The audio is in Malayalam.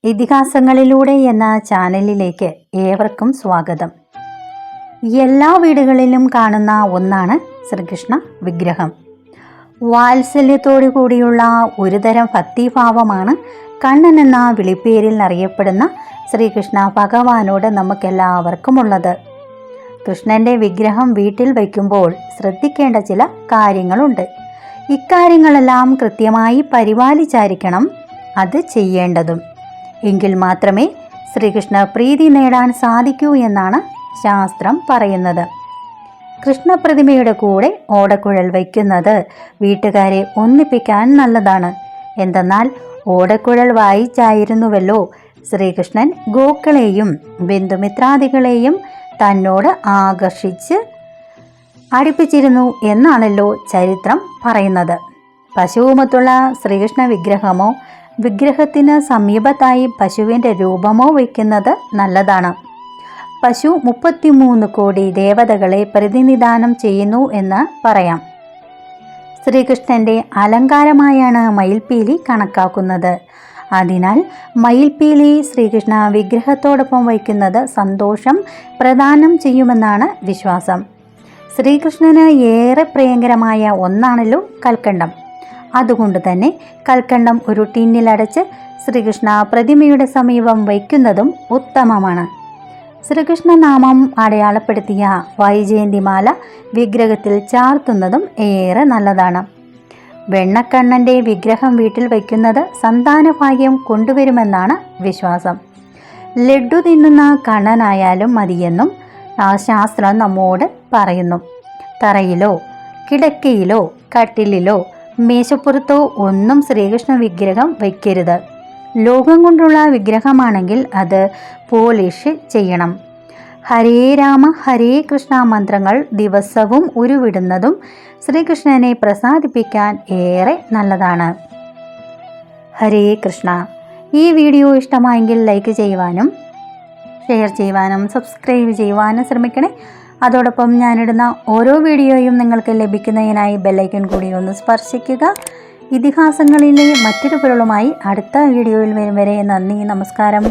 ഇതിഹാസങ്ങളിലൂടെ എന്ന ചാനലിലേക്ക് ഏവർക്കും സ്വാഗതം. എല്ലാ വീടുകളിലും കാണുന്ന ഒന്നാണ് ശ്രീകൃഷ്ണ വിഗ്രഹം. വാത്സല്യത്തോടു കൂടിയുള്ള ഒരുതരം ഭക്തിഭാവമാണ് കണ്ണൻ എന്ന വിളിപ്പേരിൽ അറിയപ്പെടുന്ന ശ്രീകൃഷ്ണ ഭഗവാനോട് നമുക്കെല്ലാവർക്കുമുള്ളത്. കൃഷ്ണൻ്റെ വിഗ്രഹം വീട്ടിൽ വയ്ക്കുമ്പോൾ ശ്രദ്ധിക്കേണ്ട ചില കാര്യങ്ങളുണ്ട്. ഇക്കാര്യങ്ങളെല്ലാം കൃത്യമായി പരിപാലിച്ചായിരിക്കണം അത് ചെയ്യേണ്ടതും. എങ്കിൽ മാത്രമേ ശ്രീകൃഷ്ണ പ്രീതി നേടാൻ സാധിക്കൂ എന്നാണ് ശാസ്ത്രം പറയുന്നത്. കൃഷ്ണപ്രതിമയുടെ കൂടെ ഓടക്കുഴൽ വയ്ക്കുന്നത് വീട്ടുകാരെ ഒന്നിപ്പിക്കാൻ നല്ലതാണ്. എന്തെന്നാൽ ഓടക്കുഴൽ വായിച്ചായിരുന്നുവല്ലോ ശ്രീകൃഷ്ണൻ ഗോക്കളെയും ബന്ധുമിത്രാദികളെയും തന്നോട് ആകർഷിച്ച് അടുപ്പിച്ചിരുന്നു എന്നാണല്ലോ ചരിത്രം പറയുന്നത്. പശുവുമൊത്തുള്ള ശ്രീകൃഷ്ണ വിഗ്രഹമോ വിഗ്രഹത്തിന് സമീപത്തായി പശുവിൻ്റെ രൂപമോ വയ്ക്കുന്നത് നല്ലതാണ്. പശു 33 കോടി ദേവതകളെ പ്രതിനിധാനം ചെയ്യുന്നു എന്ന് പറയാം. ശ്രീകൃഷ്ണൻ്റെ അലങ്കാരമായാണ് മയിൽപീലി കണക്കാക്കുന്നത്. അതിനാൽ മയിൽപീലി ശ്രീകൃഷ്ണ വിഗ്രഹത്തോടൊപ്പം വയ്ക്കുന്നത് സന്തോഷം പ്രദാനം ചെയ്യുമെന്നാണ് വിശ്വാസം. ശ്രീകൃഷ്ണന് ഏറെ പ്രിയങ്കരമായ ഒന്നാണല്ലോ കൽക്കണ്ടം. അതുകൊണ്ട് തന്നെ കൽക്കണ്ടം ഒരു ടിന്നിലടച്ച് ശ്രീകൃഷ്ണ പ്രതിമയുടെ സമീപം വയ്ക്കുന്നതും ഉത്തമമാണ്. ശ്രീകൃഷ്ണനാമം അടയാളപ്പെടുത്തിയ വൈജയന്തിമാല വിഗ്രഹത്തിൽ ചാർത്തുന്നതും ഏറെ നല്ലതാണ്. വെണ്ണക്കണ്ണൻ്റെ വിഗ്രഹം വീട്ടിൽ വയ്ക്കുന്നത് സന്താനഭാഗ്യം കൊണ്ടുവരുമെന്നാണ് വിശ്വാസം. ലഡ്ഡു തിന്നുന്ന കണ്ണനായാലും മതിയെന്നും ആ ശാസ്ത്രം നമ്മോട് പറയുന്നു. തറയിലോ കിടക്കയിലോ കട്ടിലിലോ മേശപ്പുറത്തോ ഒന്നും ശ്രീകൃഷ്ണ വിഗ്രഹം വയ്ക്കരുത്. ലോഹം കൊണ്ടുള്ള വിഗ്രഹമാണെങ്കിൽ അത് പോളിഷ് ചെയ്യണം. ഹരേ രാമ ഹരേ കൃഷ്ണ മന്ത്രങ്ങൾ ദിവസവും ഉരുവിടുന്നതും ശ്രീകൃഷ്ണനെ പ്രസാദിപ്പിക്കാൻ ഏറെ നല്ലതാണ്. ഹരേ കൃഷ്ണ. ഈ വീഡിയോ ഇഷ്ടമായെങ്കിൽ ലൈക്ക് ചെയ്യുവാനും ഷെയർ ചെയ്യുവാനും സബ്സ്ക്രൈബ് ചെയ്യുവാനും ശ്രമിക്കണേ. അതോടൊപ്പം ഞാനിടുന്ന ഓരോ വീഡിയോയും നിങ്ങൾക്ക് ലഭിക്കുന്നതിനായി ബെല്ലൈക്കൺ കൂടി ഒന്ന് സ്പർശിക്കുക. ഇതിഹാസങ്ങളിലെ മറ്റൊരു പൊരുളുമായി അടുത്ത വീഡിയോയിൽ വരും വരെ നന്ദി, നമസ്കാരം.